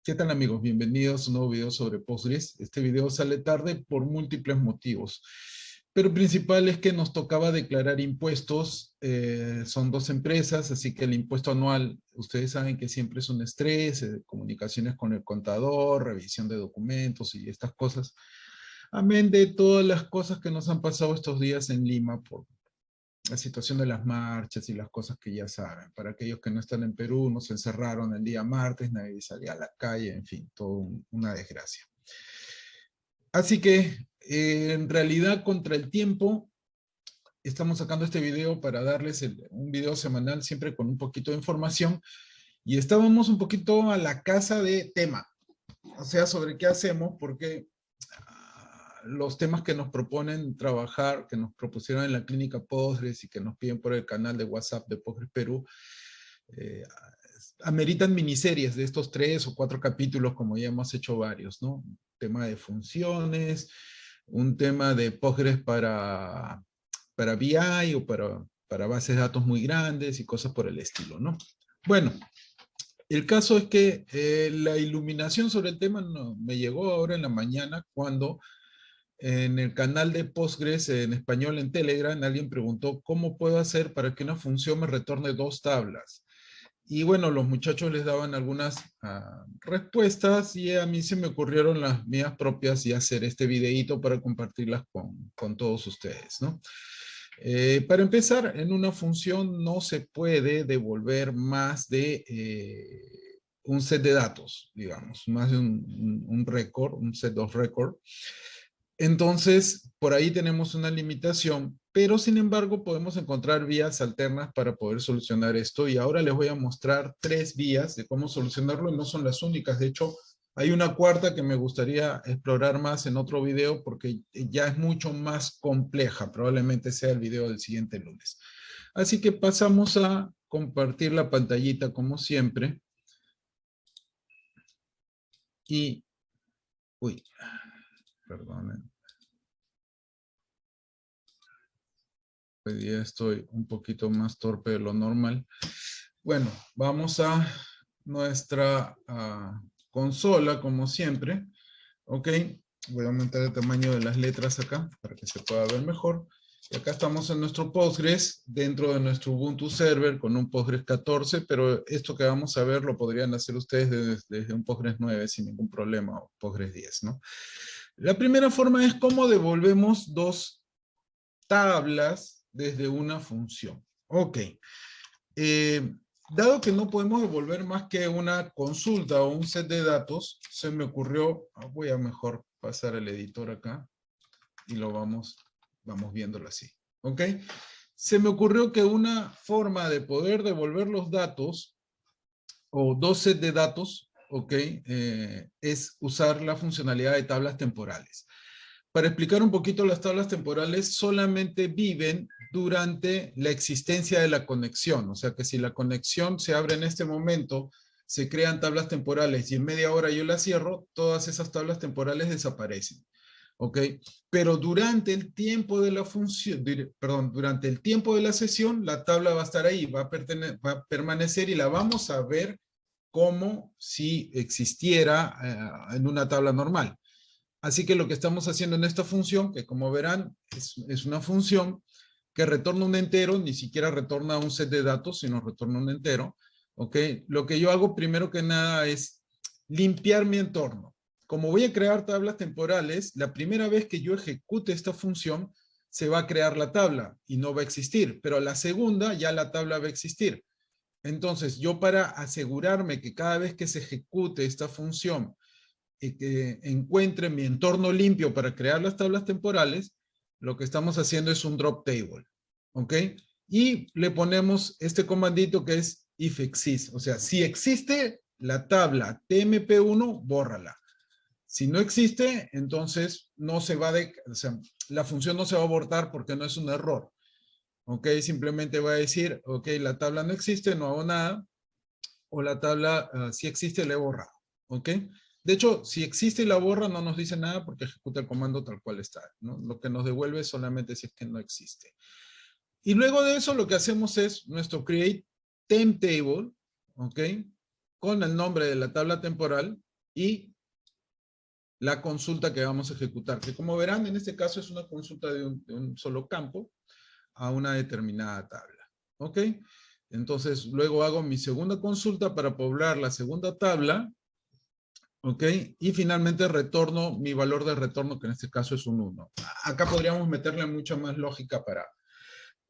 ¿Qué tal amigos? Bienvenidos a un nuevo video sobre Postgres. Este video sale tarde por múltiples motivos, pero el principal es que nos tocaba declarar impuestos. Son dos empresas, así que el impuesto anual, ustedes saben que siempre es un estrés, comunicaciones con el contador, revisión de documentos y estas cosas. Amén de todas las cosas que nos han pasado estos días en Lima por la situación de las marchas y las cosas que ya saben. Para aquellos que no están en Perú, nos encerraron el día martes, nadie salía a la calle, en fin, una desgracia. Así que, en realidad, contra el tiempo, estamos sacando este video para darles un video semanal, siempre con un poquito de información, y estábamos un poquito a la casa de tema, o sea, sobre qué hacemos, porque los temas que nos proponen trabajar, que nos propusieron en la clínica Postgres y que nos piden por el canal de WhatsApp de Postgres Perú, eh, ameritan miniseries de estos 3 o 4 capítulos, como ya hemos hecho varios, ¿no? Un tema de funciones, un tema de Postgres para BI o para bases de datos muy grandes y cosas por el estilo, ¿no? Bueno, el caso es que la iluminación sobre el tema me llegó ahora en la mañana cuando en el canal de Postgres en español en Telegram alguien preguntó cómo puedo hacer para que una función me retorne dos tablas. Y bueno, los muchachos les daban algunas respuestas y a mí se me ocurrieron las mías propias y hacer este videíto para compartirlas con todos ustedes, ¿no? Para empezar, en una función no se puede devolver más de un set de datos, digamos, más de un récord, un set of record. Entonces, por ahí tenemos una limitación, pero sin embargo podemos encontrar vías alternas para poder solucionar esto y ahora les voy a mostrar 3 vías de cómo solucionarlo y no son las únicas. De hecho, hay una cuarta que me gustaría explorar más en otro video porque ya es mucho más compleja. Probablemente sea el video del siguiente lunes. Así que pasamos a compartir la pantallita como siempre. Y, uy, perdonen. Hoy día estoy un poquito más torpe de lo normal. Bueno, vamos a nuestra consola, como siempre. Ok, voy a aumentar el tamaño de las letras acá para que se pueda ver mejor. Y acá estamos en nuestro Postgres, dentro de nuestro Ubuntu Server con un Postgres 14, pero esto que vamos a ver lo podrían hacer ustedes desde un Postgres 9 sin ningún problema, o Postgres 10, ¿no? La primera forma es cómo devolvemos dos tablas desde una función. Ok. Dado que no podemos devolver más que una consulta o un set de datos, se me ocurrió, voy a mejor pasar el editor acá y lo vamos viéndolo así. ¿Ok? Se me ocurrió que una forma de poder devolver los datos o dos sets de datos, ¿ok? Es usar la funcionalidad de tablas temporales. Para explicar un poquito, las tablas temporales solamente viven durante la existencia de la conexión. O sea que si la conexión se abre en este momento, se crean tablas temporales y en media hora yo la cierro, todas esas tablas temporales desaparecen. ¿Ok? Pero durante el tiempo de la función, perdón, durante el tiempo de la sesión, la tabla va a estar ahí, va a permanecer y la vamos a ver como si existiera en una tabla normal. Así que lo que estamos haciendo en esta función, que como verán, es una función que retorna un entero, ni siquiera retorna un set de datos, sino retorna un entero. ¿Ok? Lo que yo hago primero que nada es limpiar mi entorno. Como voy a crear tablas temporales, la primera vez que yo ejecute esta función, se va a crear la tabla y no va a existir, pero la segunda ya la tabla va a existir. Entonces, yo para asegurarme que cada vez que se ejecute esta función, que encuentre mi entorno limpio para crear las tablas temporales, lo que estamos haciendo es un drop table. ¿Ok? Y le ponemos este comandito que es if exists. O sea, si existe la tabla TMP1, bórrala. Si no existe, entonces no se va o sea, la función no se va a abortar porque no es un error. ¿Ok? Simplemente va a decir, ok, la tabla no existe, no hago nada, o la tabla si existe, la he borrado. ¿Ok? De hecho, si existe y la borra, no nos dice nada porque ejecuta el comando tal cual está, ¿no? Lo que nos devuelve es solamente si es que no existe. Y luego de eso, lo que hacemos es nuestro create temp table, ¿ok? Con el nombre de la tabla temporal, y la consulta que vamos a ejecutar, que como verán, en este caso es una consulta de un solo campo a una determinada tabla. ¿Ok? Entonces, luego hago mi segunda consulta para poblar la segunda tabla. ¿Ok? Y finalmente retorno mi valor de retorno, que en este caso es un 1. Acá podríamos meterle mucha más lógica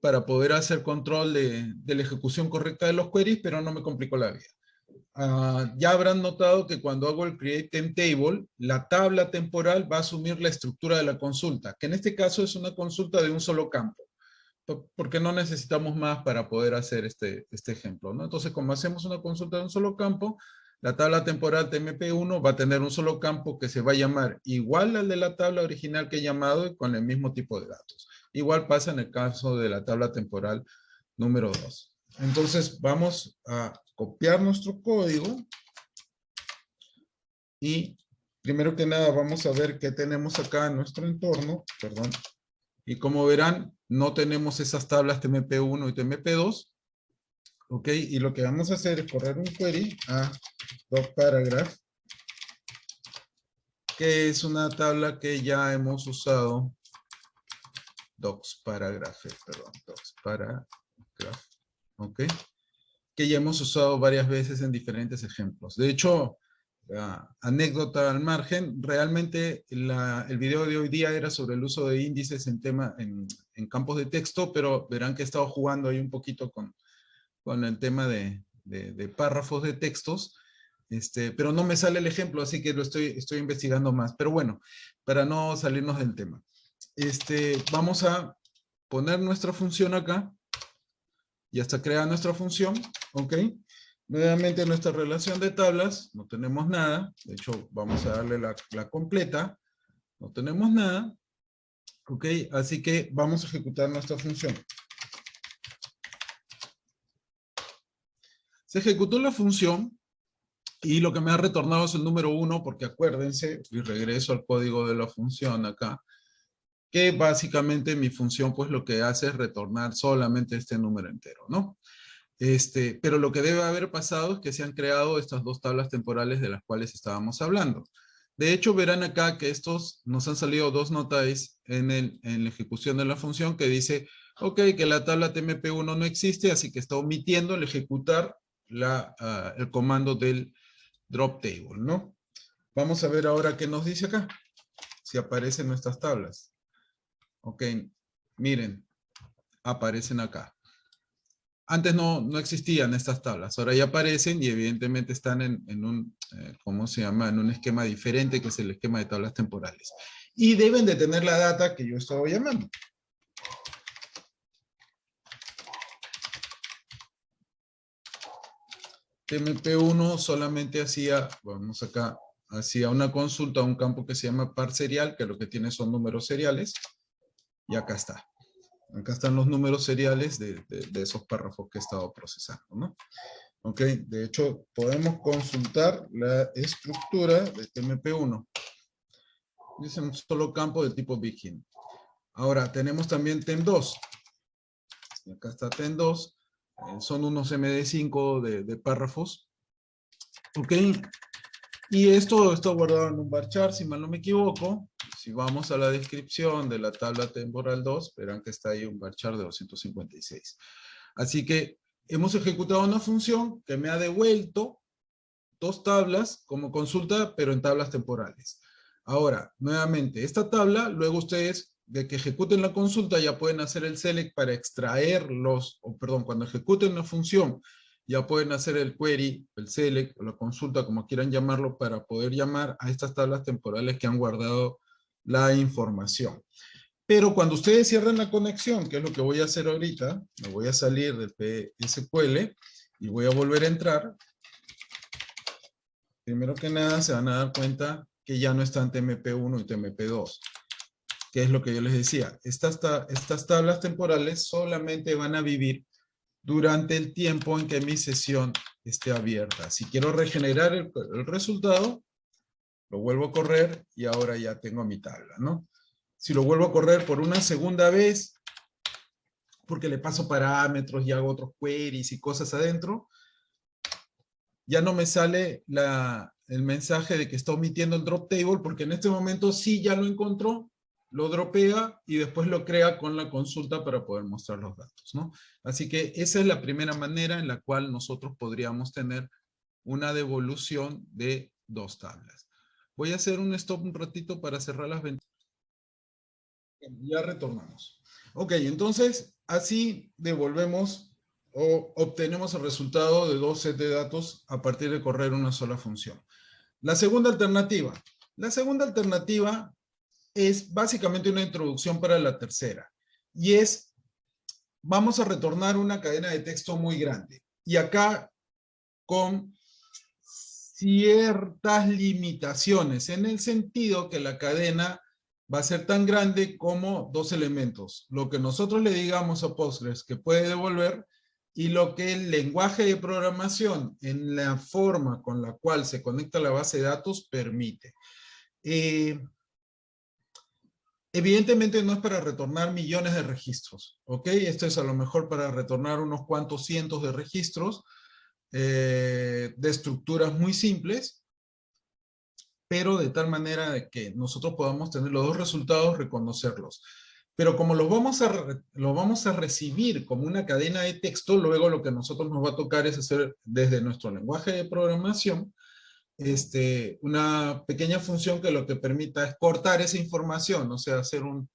para poder hacer control de la ejecución correcta de los queries, pero no me complico la vida. Ya habrán notado que cuando hago el create time table, la tabla temporal va a asumir la estructura de la consulta, que en este caso es una consulta de un solo campo, porque no necesitamos más para poder hacer este ejemplo, ¿no? Entonces, como hacemos una consulta de un solo campo, la tabla temporal TMP1 va a tener un solo campo que se va a llamar igual al de la tabla original que he llamado y con el mismo tipo de datos. Igual pasa en el caso de la tabla temporal número 2. Entonces vamos a copiar nuestro código y primero que nada vamos a ver qué tenemos acá en nuestro entorno, perdón. Y como verán, no tenemos esas tablas TMP1 y TMP2. ¿Ok? Y lo que vamos a hacer es correr un query a docparagraph, que es una tabla que ya hemos usado. Docsparagraph, ¿ok? Que ya hemos usado varias veces en diferentes ejemplos. De hecho, anécdota al margen, realmente el video de hoy día era sobre el uso de índices en campos de texto, pero verán que he estado jugando ahí un poquito con el tema de párrafos de textos, pero no me sale el ejemplo, así que lo estoy investigando más. Pero bueno, para no salirnos del tema. Vamos a poner nuestra función acá. Ya está creada nuestra función, ¿ok? Nuevamente nuestra relación de tablas, no tenemos nada. De hecho, vamos a darle la completa. No tenemos nada, ¿ok? Así que vamos a ejecutar nuestra función. Se ejecutó la función y lo que me ha retornado es el número 1, porque acuérdense, y regreso al código de la función acá, que básicamente mi función pues lo que hace es retornar solamente este número entero, ¿no? Pero lo que debe haber pasado es que se han creado estas dos tablas temporales de las cuales estábamos hablando. De hecho, verán acá que nos han salido dos notais en la ejecución de la función que dice, ok, que la tabla TMP1 no existe, así que está omitiendo el ejecutar el comando del drop table, ¿no? Vamos a ver ahora qué nos dice acá, si aparecen nuestras tablas. Ok, miren, aparecen acá. Antes no existían estas tablas, ahora ya aparecen y evidentemente están en un, ¿cómo se llama? En un esquema diferente que es el esquema de tablas temporales. Y deben de tener la data que yo estaba llamando. TMP1 solamente hacía, vamos acá, hacía una consulta a un campo que se llama par serial, que lo que tiene son números seriales, y acá está. Acá están los números seriales de esos párrafos que he estado procesando, ¿no? Ok, de hecho, podemos consultar la estructura de TMP1. Es un solo campo de tipo Begin. Ahora, tenemos también TEM2. Acá está TEM2. Son unos MD5 de párrafos. Ok, y esto está guardado en un varchar, si mal no me equivoco. Si vamos a la descripción de la tabla temporal 2, verán que está ahí un varchar de 256. Así que hemos ejecutado una función que me ha devuelto dos tablas como consulta, pero en tablas temporales. Ahora, nuevamente, esta tabla, luego ustedes, de que ejecuten la consulta, ya pueden hacer el select para extraerlos, o perdón, cuando ejecuten la función, ya pueden hacer el query, el select, o la consulta, como quieran llamarlo, para poder llamar a estas tablas temporales que han guardado la información. Pero cuando ustedes cierren la conexión, que es lo que voy a hacer ahorita, me voy a salir del PSQL y voy a volver a entrar. Primero que nada se van a dar cuenta que ya no están TMP1 y TMP2. ¿Qué es lo que yo les decía? Estas tablas temporales solamente van a vivir durante el tiempo en que mi sesión esté abierta. Si quiero regenerar el resultado, lo vuelvo a correr y ahora ya tengo mi tabla, ¿no? Si lo vuelvo a correr por una segunda vez, porque le paso parámetros y hago otros queries y cosas adentro, ya no me sale el mensaje de que está omitiendo el drop table, porque en este momento sí ya lo encontró, lo dropea y después lo crea con la consulta para poder mostrar los datos, ¿no? Así que esa es la primera manera en la cual nosotros podríamos tener una devolución de dos tablas. Voy a hacer un stop un ratito para cerrar las ventanas. Ya retornamos. Ok, entonces así devolvemos o obtenemos el resultado de dos sets de datos a partir de correr una sola función. La segunda alternativa. La segunda alternativa es básicamente una introducción para la tercera. Y es, vamos a retornar una cadena de texto muy grande. Y acá con ciertas limitaciones, en el sentido que la cadena va a ser tan grande como dos elementos. Lo que nosotros le digamos a Postgres que puede devolver y lo que el lenguaje de programación en la forma con la cual se conecta a la base de datos permite. Evidentemente no es para retornar millones de registros, ¿ok? Esto es a lo mejor para retornar unos cuantos cientos de registros de estructuras muy simples, pero de tal manera de que nosotros podamos tener los dos resultados, reconocerlos. Pero como los vamos a recibir como una cadena de texto, luego lo que a nosotros nos va a tocar es hacer desde nuestro lenguaje de programación una pequeña función que lo que permita es cortar esa información, o sea, hacer un,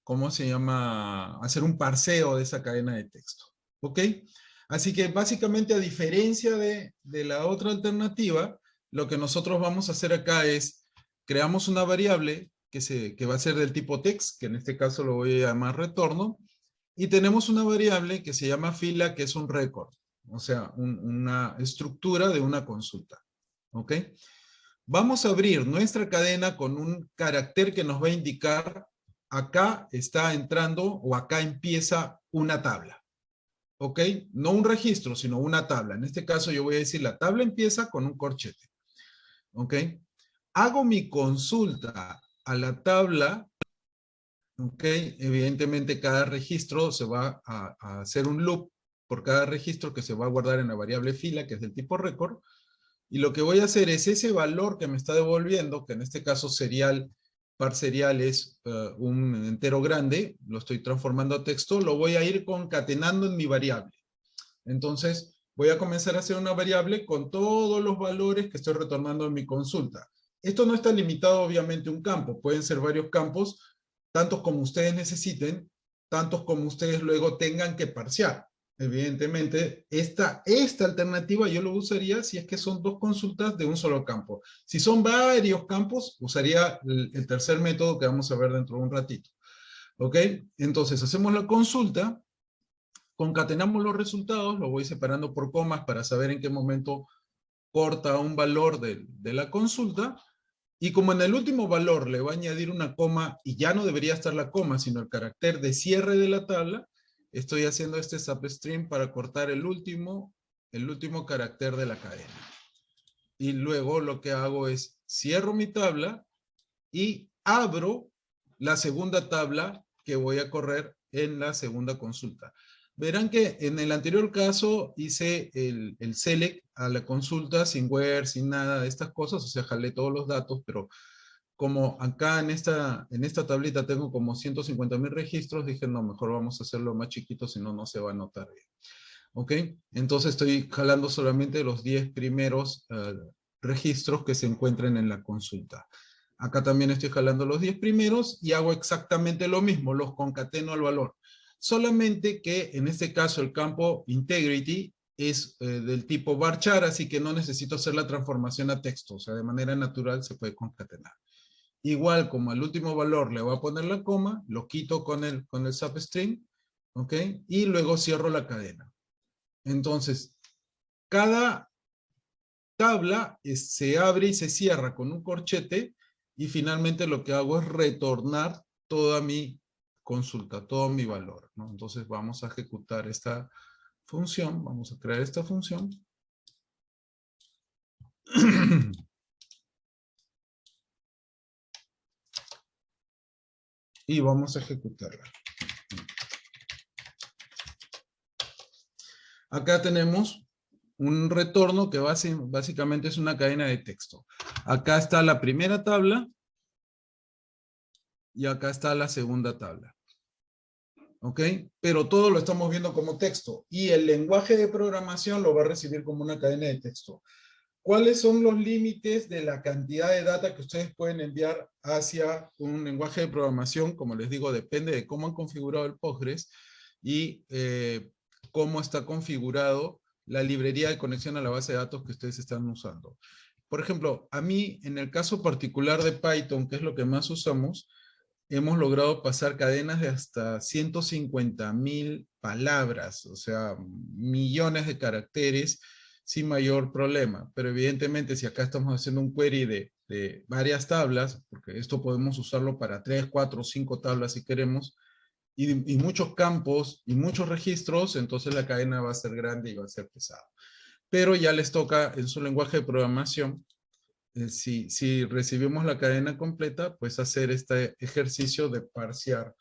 ¿cómo se llama? Hacer un parseo de esa cadena de texto, ¿ok? Así que básicamente a diferencia de la otra alternativa, lo que nosotros vamos a hacer acá es, creamos una variable que va a ser del tipo text, que en este caso lo voy a llamar retorno, y tenemos una variable que se llama fila, que es un record, o sea, una estructura de una consulta. ¿Ok? Vamos a abrir nuestra cadena con un carácter que nos va a indicar acá está entrando o acá empieza una tabla. ¿Ok? No un registro, sino una tabla. En este caso yo voy a decir la tabla empieza con un corchete. ¿Ok? Hago mi consulta a la tabla. ¿Ok? Evidentemente cada registro se va a hacer un loop por cada registro que se va a guardar en la variable fila, que es del tipo record. Y lo que voy a hacer es ese valor que me está devolviendo, que en este caso serial, par serial es un entero grande, lo estoy transformando a texto, lo voy a ir concatenando en mi variable. Entonces, voy a comenzar a hacer una variable con todos los valores que estoy retornando en mi consulta. Esto no está limitado obviamente a un campo, pueden ser varios campos, tantos como ustedes necesiten, tantos como ustedes luego tengan que parsear. Evidentemente, esta alternativa yo lo usaría si es que son dos consultas de un solo campo. Si son varios campos, usaría el tercer método que vamos a ver dentro de un ratito. ¿Ok? Entonces, hacemos la consulta, concatenamos los resultados, lo voy separando por comas para saber en qué momento corta un valor de la consulta, y como en el último valor le va a añadir una coma, y ya no debería estar la coma, sino el carácter de cierre de la tabla, estoy haciendo este substring para cortar el último carácter de la cadena. Y luego lo que hago es cierro mi tabla y abro la segunda tabla que voy a correr en la segunda consulta. Verán que en el anterior caso hice el select a la consulta sin where, sin nada de estas cosas, o sea, jalé todos los datos, pero como acá en esta tablita tengo como 150,000 registros, dije, no, mejor vamos a hacerlo más chiquito, si no, no se va a notar bien. ¿Ok? Entonces estoy jalando solamente los 10 primeros registros que se encuentren en la consulta. Acá también estoy jalando los 10 primeros y hago exactamente lo mismo, los concateno al valor. Solamente que en este caso el campo integrity es del tipo varchar, así que no necesito hacer la transformación a texto, o sea, de manera natural se puede concatenar. Igual como al último valor le voy a poner la coma, lo quito con el substring, ¿ok? Y luego cierro la cadena. Entonces, cada tabla se abre y se cierra con un corchete y finalmente lo que hago es retornar toda mi consulta, todo mi valor, ¿no? Entonces vamos a ejecutar esta función, vamos a crear esta función. Y vamos a ejecutarla. Acá tenemos un retorno que básicamente es una cadena de texto. Acá está la primera tabla y acá está la segunda tabla. ¿Ok? Pero todo lo estamos viendo como texto y el lenguaje de programación lo va a recibir como una cadena de texto. ¿Cuáles son los límites de la cantidad de data que ustedes pueden enviar hacia un lenguaje de programación? Como les digo, depende de cómo han configurado el Postgres y cómo está configurado la librería de conexión a la base de datos que ustedes están usando. Por ejemplo, a mí, en el caso particular de Python, que es lo que más usamos, hemos logrado pasar cadenas de hasta 150.000 palabras, o sea, millones de caracteres sin mayor problema. Pero evidentemente, si acá estamos haciendo un query de varias tablas, porque esto podemos usarlo para 3, 4, 5 tablas si queremos, y muchos campos y muchos registros, entonces la cadena va a ser grande y va a ser pesada. Pero ya les toca en su lenguaje de programación, si recibimos la cadena completa, pues hacer este ejercicio de parsear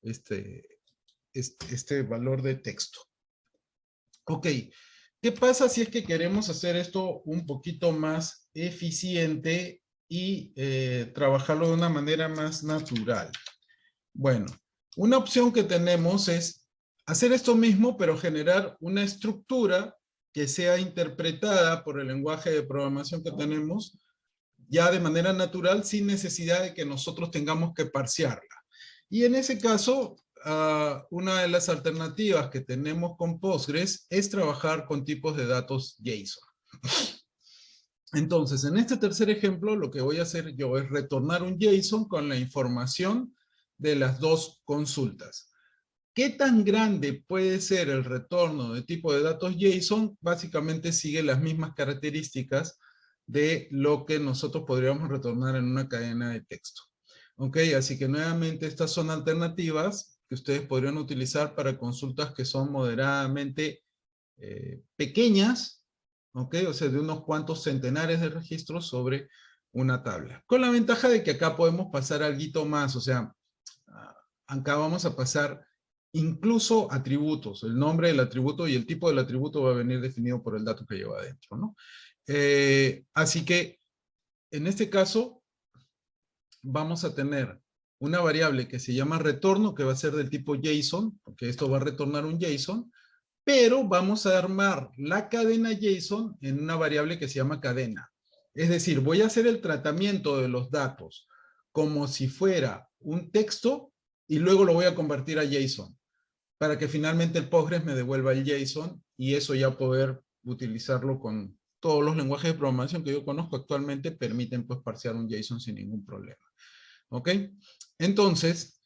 este valor de texto. Ok, ¿qué pasa si es que queremos hacer esto un poquito más eficiente y trabajarlo de una manera más natural? Bueno, una opción que tenemos es hacer esto mismo, pero generar una estructura que sea interpretada por el lenguaje de programación que tenemos ya de manera natural, sin necesidad de que nosotros tengamos que parsearla. Y en ese caso, una de las alternativas que tenemos con Postgres es trabajar con tipos de datos JSON. Entonces, en este tercer ejemplo, lo que voy a hacer yo es retornar un JSON con la información de las dos consultas. ¿Qué tan grande puede ser el retorno de tipo de datos JSON? Básicamente sigue las mismas características de lo que nosotros podríamos retornar en una cadena de texto. Ok, así que nuevamente estas son alternativas que ustedes podrían utilizar para consultas que son moderadamente pequeñas, ok, o sea, de unos cuantos centenares de registros sobre una tabla. Con la ventaja de que acá podemos pasar algo más, o sea, acá vamos a pasar incluso atributos. El nombre del atributo y el tipo del atributo va a venir definido por el dato que lleva adentro, ¿no? Así que, en este caso, vamos a tener una variable que se llama retorno, que va a ser del tipo JSON, porque esto va a retornar un JSON, pero vamos a armar la cadena JSON en una variable que se llama cadena. Es decir, voy a hacer el tratamiento de los datos como si fuera un texto y luego lo voy a convertir a JSON para que finalmente el Postgres me devuelva el JSON y eso ya poder utilizarlo con todos los lenguajes de programación que yo conozco actualmente permiten pues parsear un JSON sin ningún problema. ¿Ok? Entonces,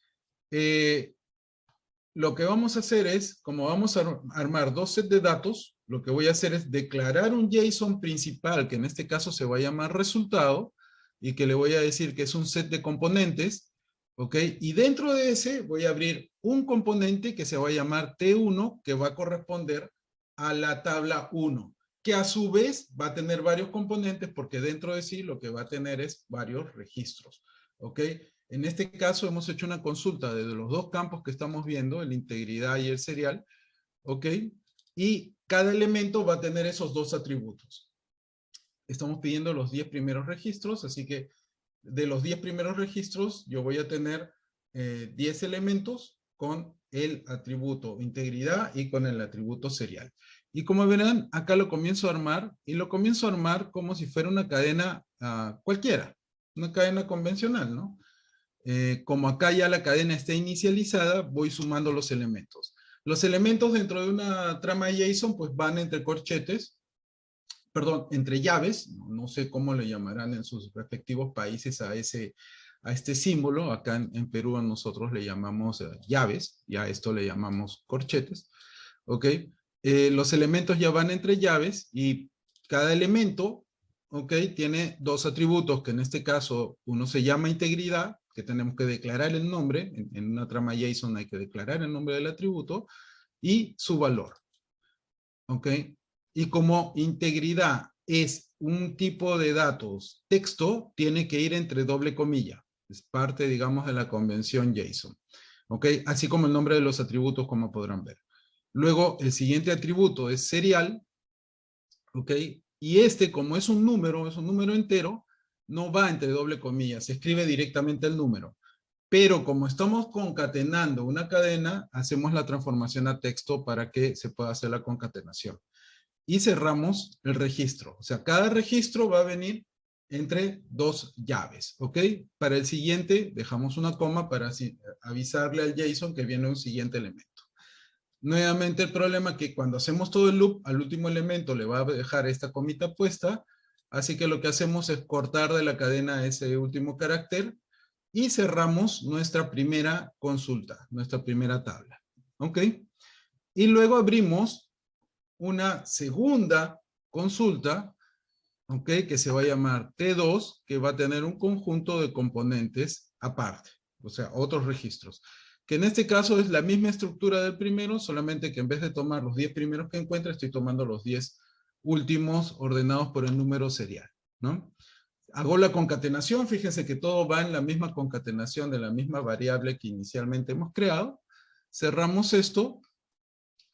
lo que vamos a hacer es, como vamos a armar dos sets de datos, lo que voy a hacer es declarar un JSON principal, que en este caso se va a llamar resultado, y que le voy a decir que es un set de componentes, ¿ok? Y dentro de ese voy a abrir un componente que se va a llamar T1, que va a corresponder a la tabla 1, que a su vez va a tener varios componentes, porque dentro de sí lo que va a tener es varios registros, ¿ok? En este caso hemos hecho una consulta de los dos campos que estamos viendo, el integridad y el serial, ¿ok? Y cada elemento va a tener esos dos atributos. Estamos pidiendo los 10 primeros registros, así que de los 10 primeros registros yo voy a tener 10 elementos con el atributo integridad y con el atributo serial. Y como verán, acá lo comienzo a armar, y lo comienzo a armar como si fuera una cadena cualquiera, una cadena convencional, ¿no? Como acá ya la cadena está inicializada, voy sumando los elementos. Los elementos dentro de una trama JSON pues van entre corchetes, perdón, entre llaves, no sé cómo le llamarán en sus respectivos países a este símbolo. Acá en Perú nosotros le llamamos llaves, ya a esto le llamamos corchetes, ¿ok? Los elementos ya van entre llaves y cada elemento, ¿ok? Tiene dos atributos, que en este caso uno se llama integridad, que tenemos que declarar el nombre, en una trama JSON hay que declarar el nombre del atributo, y su valor, ¿ok? Y como integridad es un tipo de datos texto, tiene que ir entre doble comilla, es parte, digamos, de la convención JSON, ¿ok? Así como el nombre de los atributos, como podrán ver. Luego, el siguiente atributo es serial, ¿ok? Y este, como es un número entero, no va entre doble comilla, se escribe directamente el número. Pero como estamos concatenando una cadena, hacemos la transformación a texto para que se pueda hacer la concatenación. Y cerramos el registro. O sea, cada registro va a venir entre dos llaves, ¿ok? Para el siguiente, dejamos una coma para avisarle al JSON que viene un siguiente elemento. Nuevamente el problema es que cuando hacemos todo el loop, al último elemento le va a dejar esta comita puesta, así que lo que hacemos es cortar de la cadena ese último carácter y cerramos nuestra primera consulta, nuestra primera tabla, ¿ok? Y luego abrimos una segunda consulta, ¿ok? Que se va a llamar T2, que va a tener un conjunto de componentes aparte, o sea, otros registros. Que en este caso es la misma estructura del primero, solamente que en vez de tomar los 10 primeros que encuentre, estoy tomando los 10 últimos ordenados por el número serial, ¿no? Hago la concatenación, fíjense que todo va en la misma concatenación de la misma variable que inicialmente hemos creado. Cerramos esto,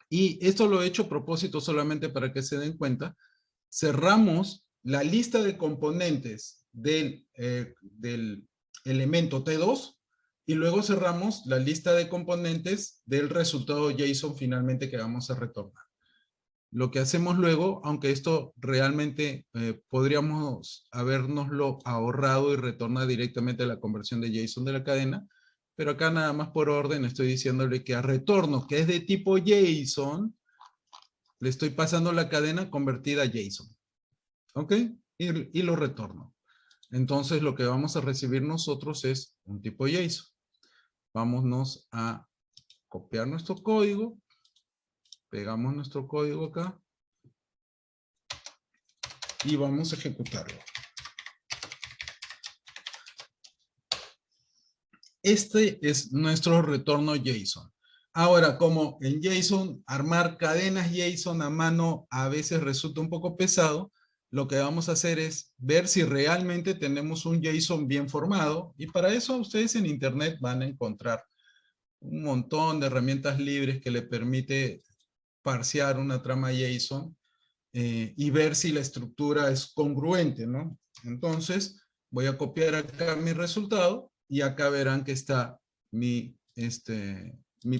y esto lo he hecho a propósito solamente para que se den cuenta. Cerramos la lista de componentes del elemento T2 y luego cerramos la lista de componentes del resultado JSON finalmente que vamos a retornar. Lo que hacemos luego, aunque esto realmente podríamos habernoslo ahorrado y retornar directamente a la conversión de JSON de la cadena, pero acá nada más por orden estoy diciéndole que a retorno, que es de tipo JSON, le estoy pasando la cadena convertida a JSON. ¿Ok? Y lo retorno. Entonces lo que vamos a recibir nosotros es un tipo JSON. Vámonos a copiar nuestro código. Pegamos nuestro código acá. Y vamos a ejecutarlo. Este es nuestro retorno JSON. Ahora, como en JSON, armar cadenas JSON a mano a veces resulta un poco pesado, lo que vamos a hacer es ver si realmente tenemos un JSON bien formado, y para eso ustedes en internet van a encontrar un montón de herramientas libres que le permite parsear una trama JSON y ver si la estructura es congruente, ¿no? Entonces, voy a copiar acá mi resultado y acá verán que está mi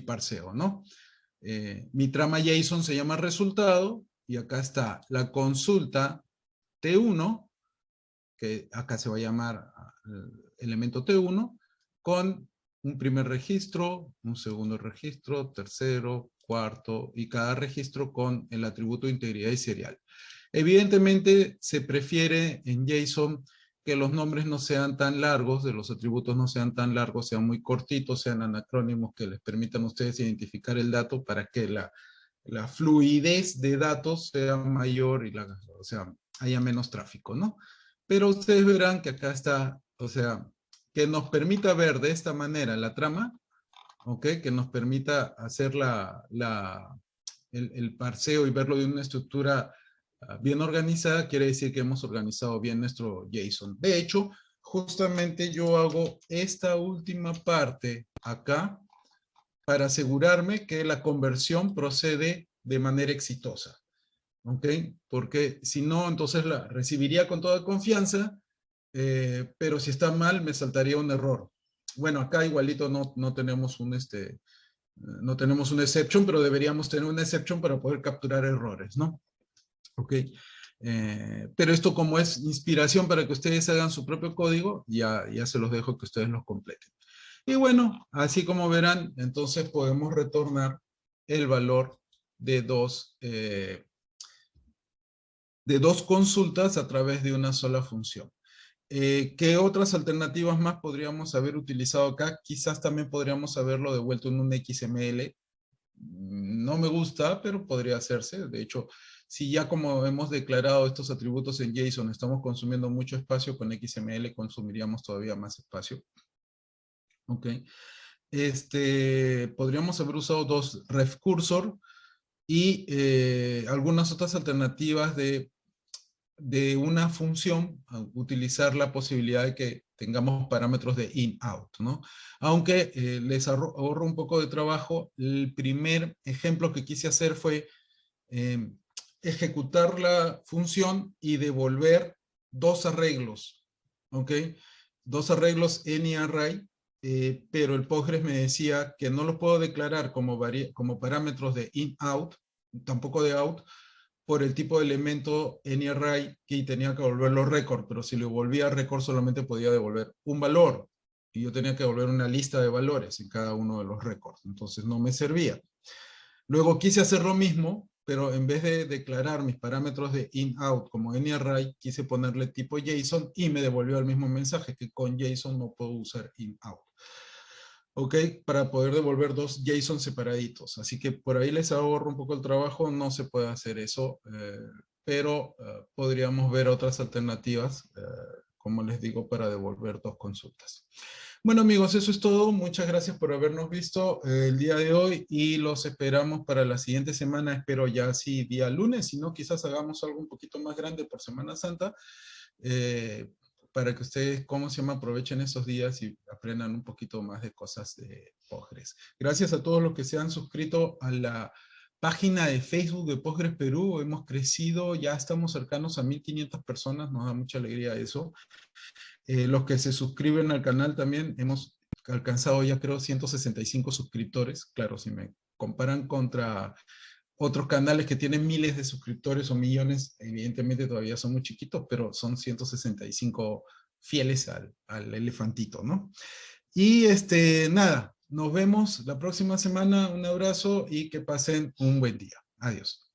parseo, ¿no? Mi trama JSON se llama resultado y acá está la consulta T1, que acá se va a llamar elemento T1, con un primer registro, un segundo registro, tercero, cuarto, y cada registro con el atributo integridad y serial. Evidentemente se prefiere en JSON que los nombres no sean tan largos, de los atributos no sean tan largos, sean muy cortitos, sean anacrónimos que les permitan a ustedes identificar el dato para que la fluidez de datos sea mayor y o sea, haya menos tráfico, ¿no? Pero ustedes verán que acá está, o sea, que nos permita ver de esta manera la trama, ¿ok? Que nos permita hacer el parseo y verlo de una estructura bien organizada, quiere decir que hemos organizado bien nuestro JSON. De hecho, justamente yo hago esta última parte acá para asegurarme que la conversión procede de manera exitosa. ¿Ok? Porque si no, entonces la recibiría con toda confianza, pero si está mal, me saltaría un error. Bueno, acá igualito no tenemos no tenemos un exception, pero deberíamos tener una exception para poder capturar errores, ¿no? Ok. Pero esto como es inspiración para que ustedes hagan su propio código, ya se los dejo que ustedes los completen. Y bueno, así como verán, entonces podemos retornar el valor de dos consultas a través de una sola función. ¿Qué otras alternativas más podríamos haber utilizado acá? Quizás también podríamos haberlo devuelto en un XML. No me gusta, pero podría hacerse. De hecho, si ya como hemos declarado estos atributos en JSON, estamos consumiendo mucho espacio, con XML consumiríamos todavía más espacio. Ok. Podríamos haber usado dos refcursor y algunas otras alternativas de una función, utilizar la posibilidad de que tengamos parámetros de in-out, ¿no? Aunque les ahorro un poco de trabajo, el primer ejemplo que quise hacer fue ejecutar la función y devolver dos arreglos, ¿ok? Dos arreglos any-array, pero el Postgres me decía que no los puedo declarar como parámetros de in-out, tampoco de out, por el tipo de elemento any-array que tenía que devolverlo record, pero si lo volvía record solamente podía devolver un valor, y yo tenía que devolver una lista de valores en cada uno de los records, entonces no me servía. Luego quise hacer lo mismo, pero en vez de declarar mis parámetros de in-out como any-array, quise ponerle tipo JSON y me devolvió el mismo mensaje, que con JSON no puedo usar in-out. ¿Ok? Para poder devolver dos JSON separaditos. Así que por ahí les ahorro un poco el trabajo, no se puede hacer eso, pero podríamos ver otras alternativas, como les digo, para devolver dos consultas. Bueno amigos, eso es todo. Muchas gracias por habernos visto el día de hoy y los esperamos para la siguiente semana. Espero ya así día lunes, si no quizás hagamos algo un poquito más grande por Semana Santa, para que ustedes, ¿cómo se llama?, aprovechen esos días y aprendan un poquito más de cosas de Postgres. Gracias a todos los que se han suscrito a la página de Facebook de Postgres Perú. Hemos crecido, ya estamos cercanos a 1.500 personas, nos da mucha alegría eso. Los que se suscriben al canal también, hemos alcanzado ya creo 165 suscriptores. Claro, si me comparan contra otros canales que tienen miles de suscriptores o millones, evidentemente todavía son muy chiquitos, pero son 165 fieles al elefantito, ¿no? Y nada, nos vemos la próxima semana. Un abrazo y que pasen un buen día. Adiós.